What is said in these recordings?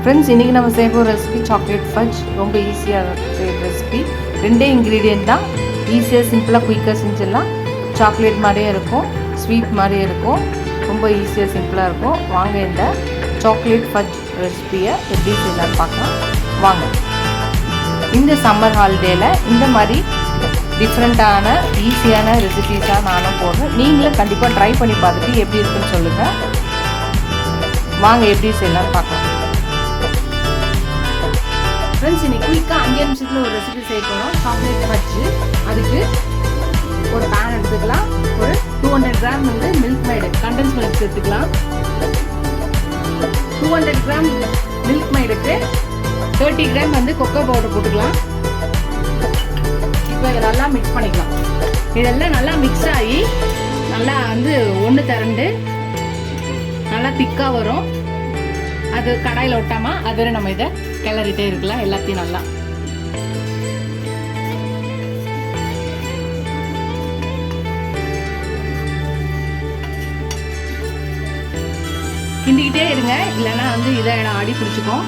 Friends, இன்றைக்கி நம்ம செய்ய போகிற ரெசிபி சாக்லேட் ஃபஜ். ரொம்ப ஈஸியாக செய்கிற ரெசிபி. 2 இன்க்ரீடியன்ட் தான். ஈஸியாக சிம்பிளாக குயிக்காக செஞ்சிடலாம். சாக்லேட் மாதிரியே இருக்கும், ஸ்வீட் மாதிரியே இருக்கும். ரொம்ப ஈஸியாக சிம்பிளாக இருக்கும். வாங்க இந்த சாக்லேட் ஃபஜ் ரெசிபியை எப்படி செய்யலாம்னு பார்க்கலாம். வாங்க. இந்த சம்மர் ஹாலிடேயில் இந்த மாதிரி டிஃப்ரெண்ட்டான ஈஸியான ரெசிபீஸாக நானும் போடுறேன். நீங்களும் கண்டிப்பாக ட்ரை பண்ணி பார்த்துட்டு எப்படி இருக்குன்னு சொல்லுங்கள். வாங்க எப்படி செய்யலாம்னு பார்க்கலாம். ஃப்ரெண்ட்ஸ், இன்னைக்கு குயிக்காக 5 நிமிஷத்தில் ஒரு ரெசிபி செய்ய போகிறோம். Chocolate fudge. அதுக்கு ஒரு பேன் எடுத்துக்கலாம். ஒரு 200 கிராம் வந்து மில்க் மேடு கண்டென்ஸ் மில்க் எடுத்துக்கலாம். 200 கிராம் மில்க் மேடுக்கு 30 கிராம் வந்து கொக்கோ பவுடர் போட்டுக்கலாம். இப்போ இதை நல்லா மிக்ஸ் பண்ணிக்கலாம். இதெல்லாம் நல்லா மிக்ஸ் ஆகி நல்லா வந்து ஒன்று திரண்டு நல்லா திக்காக வரும். அது கடாயில் ஒட்டாமல் அது நம்ம இதை கிளறிட்டே இருக்கலாம். எல்லாத்தையும் நல்லா கிண்டிக்கிட்டே இருங்க, இல்லைன்னா வந்து இதை அடி பிடிச்சிக்கும்.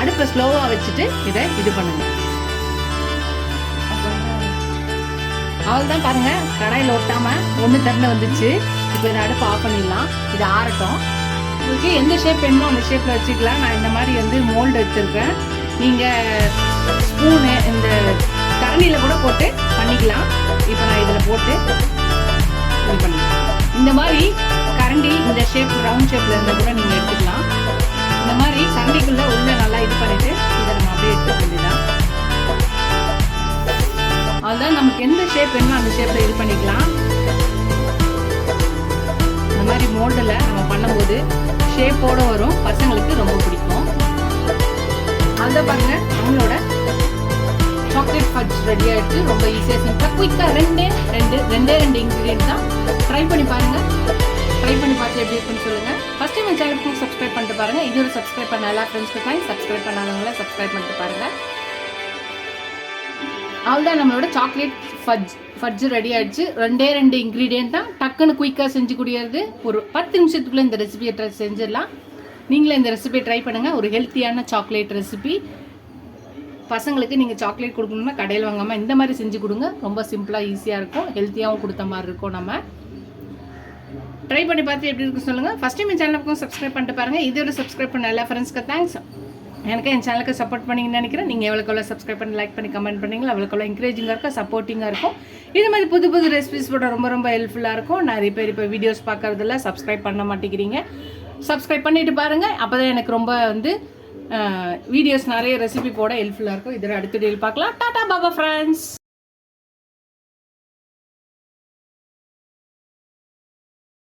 அடுப்பை ஸ்லோவாக வச்சுட்டு இதை இது பண்ணுங்க. அவ்வளோதான், பாருங்க, கடாயில் ஒட்டாமல் ஒன்று திறந்து வந்துச்சு. இப்போ இதை அடுப்பு ஆஃப் பண்ணிடலாம். இது ஆறட்டும். உங்களுக்கு எந்த ஷேப் வேணுமோ அந்த ஷேப்பில் வச்சுக்கலாம். நான் இந்த மாதிரி வந்து மோல்டு வச்சுருக்கேன். நீங்கள் ஸ்பூனு இந்த கரண்டியில் கூட போட்டு பண்ணிக்கலாம். இப்போ நான் இதில் போட்டு இது பண்ணிக்கலாம். இந்த மாதிரி கரண்டி இந்த ஷேப் ரவுண்ட் ஷேப்பில் இருந்தால் கூட நீங்கள் எடுத்துக்கலாம். இந்த மாதிரி கரண்டிக்குள்ளே உள்ளே நல்லா இது பண்ணிவிட்டு இதை நம்ம அப்படியே எடுத்துக்க வேண்டியதான். அதுதான் நமக்கு எந்த ஷேப் வேணுமோ அந்த ஷேப்பில் இது பண்ணிக்கலாம். இந்த மாதிரி மோல்டில் நம்ம பண்ணும்போது ஷேப்போடு வரும். பசங்களுக்கு ரொம்ப பிடிக்கும். அதை பாருங்க, நம்மளோட சாக்லேட் ஃபஜ் ரெடி ஆகிடுச்சு. ரொம்ப ஈஸியாக சிம்பிளாக குயிக்காக ரெண்டே இன்க்ரீடியன்ட் தான். ட்ரை பண்ணி பாருங்கள். ட்ரை பண்ணி பார்த்து எப்படி இருக்குன்னு சொல்லுங்கள். ஃபஸ்ட் டைம் என் சேனலுக்கு சப்ஸ்கிரைப் பண்ணிட்டு பாருங்கள். இது ஒரு சப்ஸ்கிரைப் பண்ண எல்லா ஃப்ரெண்ட்ஸ்க்கு தேங்க்ஸ். சப்ஸ்கிரைப் பண்ணாதவங்கள சப்ஸ்கிரைப் பண்ணிட்டு பாருங்கள். அவ்வளோதான், நம்மளோட சாக்லேட் ஃபஜ் ரெடி ஆகிடுச்சு. 2 இன்க்ரீடியன்ட் தான். டக்குன்னு குயிக்காக செஞ்சு கூடியது. ஒரு 10 நிமிஷத்துக்குள்ளே இந்த ரெசிபியை செஞ்சிடலாம். நீங்களே இந்த ரெசிபியை ட்ரை பண்ணுங்கள். ஒரு ஹெல்த்தியான சாக்லேட் ரெசிபி. பசங்களுக்கு நீங்கள் சாக்லேட் கொடுக்கணும்னா கடையில் வாங்காமல் இந்த மாதிரி செஞ்சு கொடுங்க. ரொம்ப சிம்பிளாக ஈஸியாக இருக்கும். ஹெல்த்தியாகவும் கொடுத்த மாதிரி இருக்கும். நம்ம ட்ரை பண்ணி பார்த்து எப்படி இருக்குன்னு சொல்லுங்கள். ஃபஸ்ட் டைம் என் சேனலுக்கும் சப்ஸ்கிரைப் பண்ணிட்டு பாருங்கள். இதோட சப்ஸ்கிரைப் பண்ண எல்லா ஃப்ரெண்ட்ஸ்க்கு தேங்க்ஸ். எனக்கு என் சேனலுக்கு சப்போர்ட் பண்ணிங்கன்னு நினைக்கிறேன். நீங்கள் எவ்வளோக்கெவ்வளோ சப்ஸ்கிரைப் பண்ணி லைக் பண்ணி கமெண்ட் பண்ணிங்களோ அவ்வளோக்கெவ்வளோ என்கரேஜிங்காக இருக்கும், சப்போர்ட்டிங்காக இருக்கும். இது மாதிரி புது ரெசிபிஸ் போட ரொம்ப ஹெல்ப்ஃபுல்லாக இருக்கும். நிறைய பேர் இப்போ வீடியோஸ் பார்க்குறதில்ல, சப்ஸ்கிரைப் பண்ண மாட்டேங்கிறீங்க. சப்ஸ்கிரைப் பண்ணிட்டு பாருங்கள். அப்போ தான் எனக்கு ரொம்ப வந்து வீடியோஸ் நிறைய ரெசிபி போட ஹெல்ப்ஃபுல்லாக இருக்கும். இதில் அடுத்த டீல் பார்க்கலாம். டாடா பாபா ஃப்ரெண்ட்ஸ்.